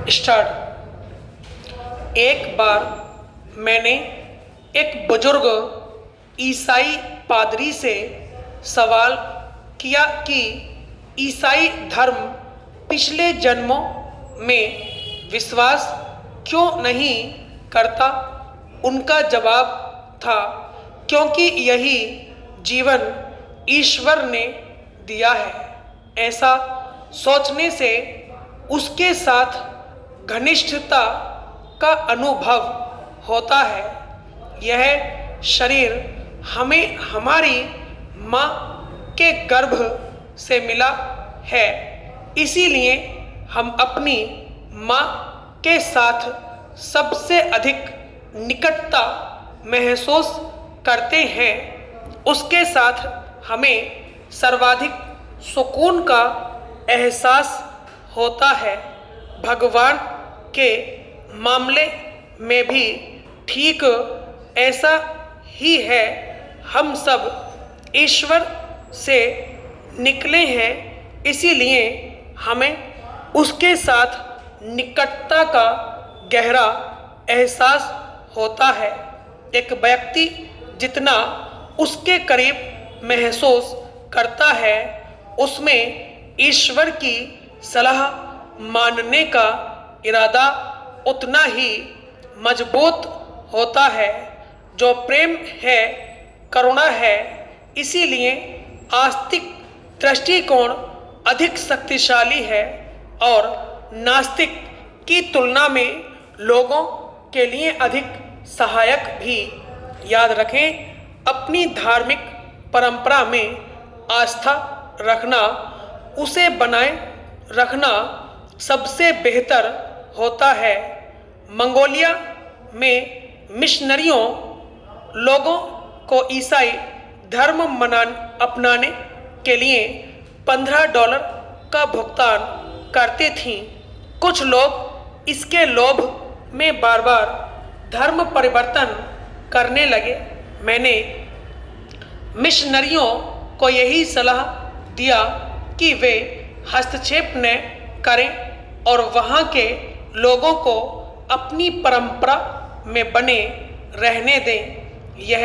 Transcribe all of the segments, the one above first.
Start. एक बार मैंने एक बुजुर्ग ईसाई पादरी से सवाल किया कि ईसाई धर्म पिछले जन्मों में विश्वास क्यों नहीं करता। उनका जवाब था, क्योंकि यही जीवन ईश्वर ने दिया है। ऐसा सोचने से उसके साथ घनिष्ठता का अनुभव होता है। यह शरीर हमें हमारी माँ के गर्भ से मिला है, इसीलिए हम अपनी माँ के साथ सबसे अधिक निकटता महसूस करते हैं। उसके साथ हमें सर्वाधिक सुकून का एहसास होता है। भगवान के मामले में भी ठीक ऐसा ही है। हम सब ईश्वर से निकले हैं, इसीलिए हमें उसके साथ निकटता का गहरा एहसास होता है। एक व्यक्ति जितना उसके करीब महसूस करता है, उसमें ईश्वर की सलाह मानने का इरादा उतना ही मजबूत होता है। जो प्रेम है, करुणा है, इसीलिए आस्तिक दृष्टिकोण अधिक शक्तिशाली है और नास्तिक की तुलना में लोगों के लिए अधिक सहायक भी। याद रखें, अपनी धार्मिक परंपरा में आस्था रखना, उसे बनाए रखना सबसे बेहतर होता है। मंगोलिया में मिशनरियों लोगों को ईसाई धर्म अपनाने के लिए $15 का भुगतान करती थीं। कुछ लोग इसके लोभ में बार बार धर्म परिवर्तन करने लगे। मैंने मिशनरियों को यही सलाह दिया कि वे हस्तक्षेप न करें और वहाँ के लोगों को अपनी परंपरा में बने रहने दें। यह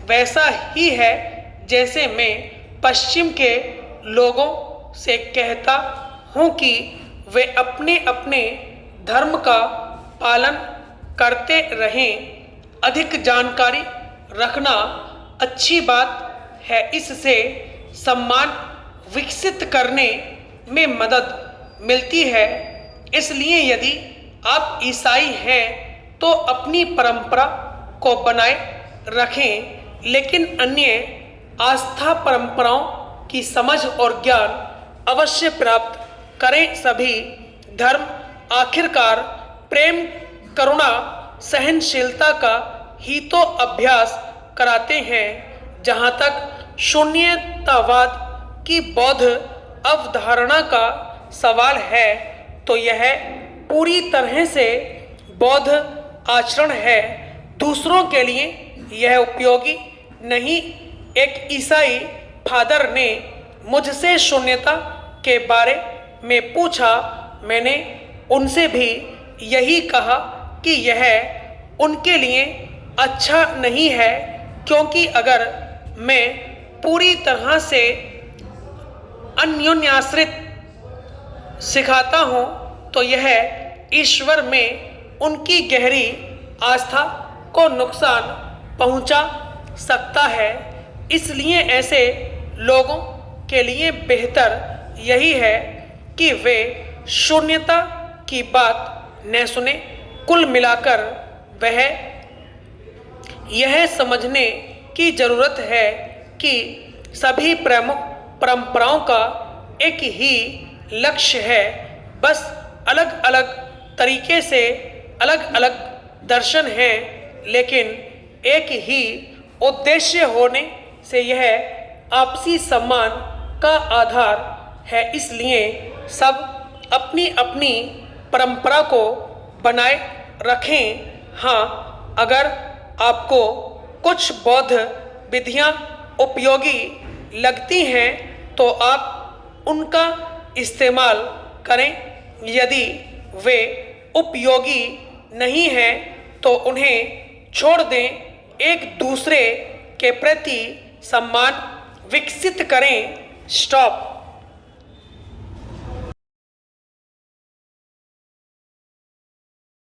वैसा ही है जैसे मैं पश्चिम के लोगों से कहता हूँ कि वे अपने अपने धर्म का पालन करते रहें। अधिक जानकारी रखना अच्छी बात है, इससे सम्मान विकसित करने में मदद मिलती है। इसलिए यदि आप ईसाई हैं तो अपनी परंपरा को बनाए रखें, लेकिन अन्य आस्था परंपराओं की समझ और ज्ञान अवश्य प्राप्त करें। सभी धर्म आखिरकार प्रेम, करुणा, सहनशीलता का ही तो अभ्यास कराते हैं। जहाँ तक शून्यतावाद की बौद्ध अवधारणा का सवाल है, तो यह पूरी तरह से बौद्ध आचरण है। दूसरों के लिए यह उपयोगी नहीं। एक ईसाई फादर ने मुझसे शून्यता के बारे में पूछा। मैंने उनसे भी यही कहा कि यह उनके लिए अच्छा नहीं है, क्योंकि अगर मैं पूरी तरह से अन्योन्याश्रित सिखाता हूँ तो यह ईश्वर में उनकी गहरी आस्था को नुकसान पहुँचा सकता है। इसलिए ऐसे लोगों के लिए बेहतर यही है कि वे शून्यता की बात न सुने। कुल मिलाकर वह यह समझने की ज़रूरत है कि सभी प्रमुख परंपराओं का एक ही लक्ष्य है। बस अलग अलग तरीके से अलग अलग दर्शन हैं, लेकिन एक ही उद्देश्य होने से यह आपसी सम्मान का आधार है। इसलिए सब अपनी अपनी परंपरा को बनाए रखें। हाँ, अगर आपको कुछ बौद्ध विधियाँ उपयोगी लगती हैं तो आप उनका इस्तेमाल करें। यदि वे उपयोगी नहीं है तो उन्हें छोड़ दें। एक दूसरे के प्रति सम्मान विकसित करें। स्टॉप।